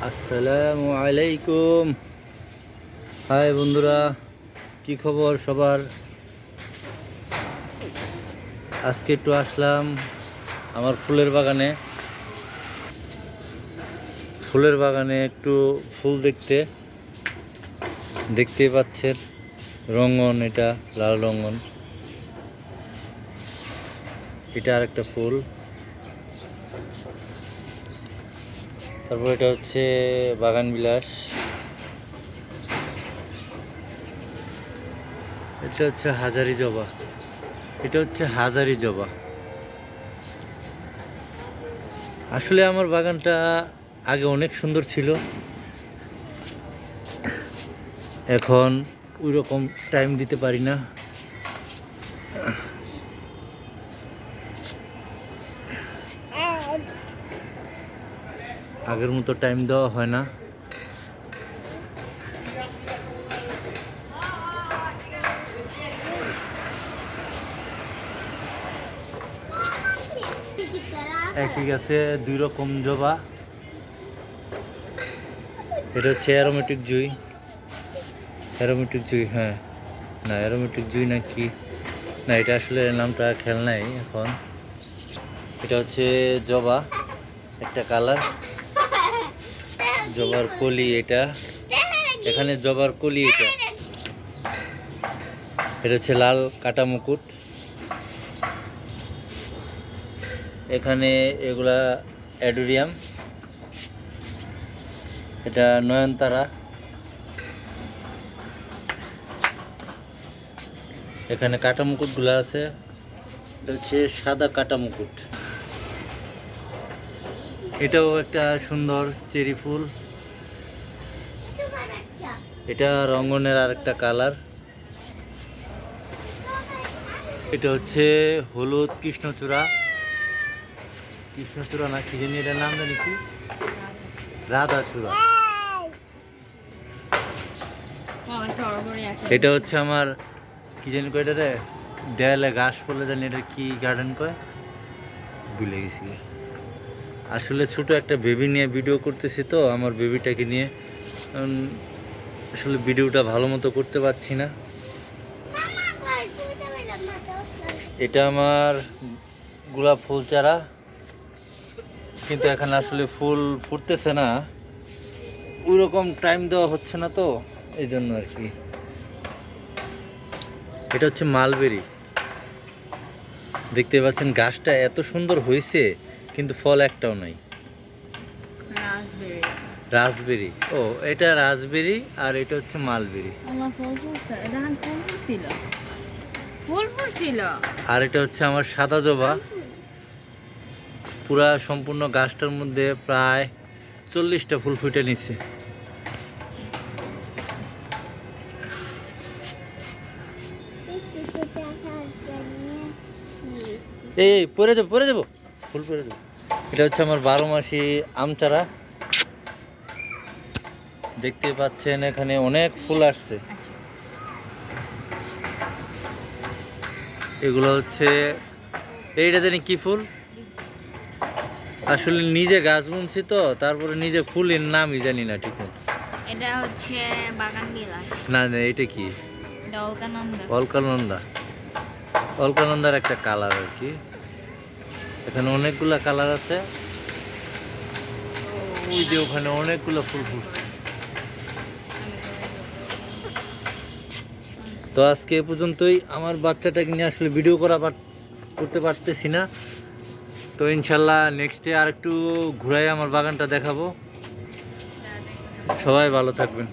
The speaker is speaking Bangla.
আসসালামু আলাইকুম। হাই বন্ধুরা, কি খবর সবার? আজকে একটু আসলাম আমার ফুলের বাগানে একটু ফুল দেখতেই পাচ্ছেন। রঙ্গন, এটা লাল রঙ্গন, এটা আরেকটা ফুল। তারপর এটা হচ্ছে বাগান বিলাস, এটা হচ্ছে হাজারি জবা। আসলে আমার বাগানটা আগে অনেক সুন্দর ছিল, এখন ওই রকম টাইম দিতে পারি না। আগের মতো টাইম দেওয়া হয় না। একই গাছে দুই রকম জবা। এটা হচ্ছে অ্যারোমেটিক জুই, হ্যাঁ, না অ্যারোমেটিক জুই নাকি, না এটা আসলে নামটা খেয়াল নাই এখন। এটা হচ্ছে জবা, একটা কালার, জবার কলি এটা, এখানে জবার কলি এটা। এটা হচ্ছে লাল কাটা মুকুট। এখানে এগুলা অ্যাডোরিয়াম, এটা নয়নতারা। এখানে কাটা মুকুটগুলো আছে, এটা হচ্ছে সাদা কাটা মুকুট। এটাও একটা সুন্দর চেরি ফুল, এটা রঙ্গনের আরেকটা কালার। এটা হচ্ছে হলুদ কৃষ্ণচূড়া না কি জানি, এটার নাম জানি কি, রাধাচূড়া। এটা হচ্ছে আমার কি জানি কয়, এটা রে দেয়ালে ঘাস পড়লে জানি এটা কি গার্ডেন কয়, ভুলে গেছি। আসলে ছোট একটা বেবি নিয়ে ভিডিও করতেছি, তো আমার বেবিটাকে নিয়ে আসলে ভিডিওটা ভালো মতো করতে পারছি না। এটা আমার গোলাপ ফুল চারা, কিন্তু এখানে আসলে ফুল ফুটতেছে না, ওই রকম টাইম দেওয়া হচ্ছে না, তো এই জন্য আর কি। এটা হচ্ছে মালবেরি, দেখতে পাচ্ছেন গাছটা এত সুন্দর হয়েছে, কিন্তু ফল একটাও নাই। রাসবেরি, ও এটা রাসবেরি, আর এটা হচ্ছে মালবেরি। আর এটা হচ্ছে আমার সাদা জবা। পুরা সম্পূর্ণ গাছটার মধ্যে প্রায় 40টা ফুল ফুটে নিচ্ছে। এই পরে যাবো ফুল পরে যাবো। এটা হচ্ছে আমার 12 মাসি আম চারা, দেখতে পাচ্ছেন এখানে অনেক ফুল আসছে। এগুলো হচ্ছে, এইটা জানি কি ফুল, আসলে নিজে গাছ বুনছি তো, তারপরে নিজে ফুলের নামই জানি না ঠিক মতো। এটা হচ্ছে বাগান বিলাস। না এটা কি, এটা অলকানন্দার একটা কালার আর কি। এখানে অনেকগুলা কালার আছে, ওই যে ওখানে অনেকগুলো ফুল ফুটছে। তো আজকে এ পর্যন্তই। আমার বাচ্চাটাকে নিয়ে আসলে ভিডিও করতে পারতেছি না, তো ইনশাল্লাহ নেক্সটে আর একটু ঘুরাই আমার বাগানটা দেখাবো। সবাই ভালো থাকবেন।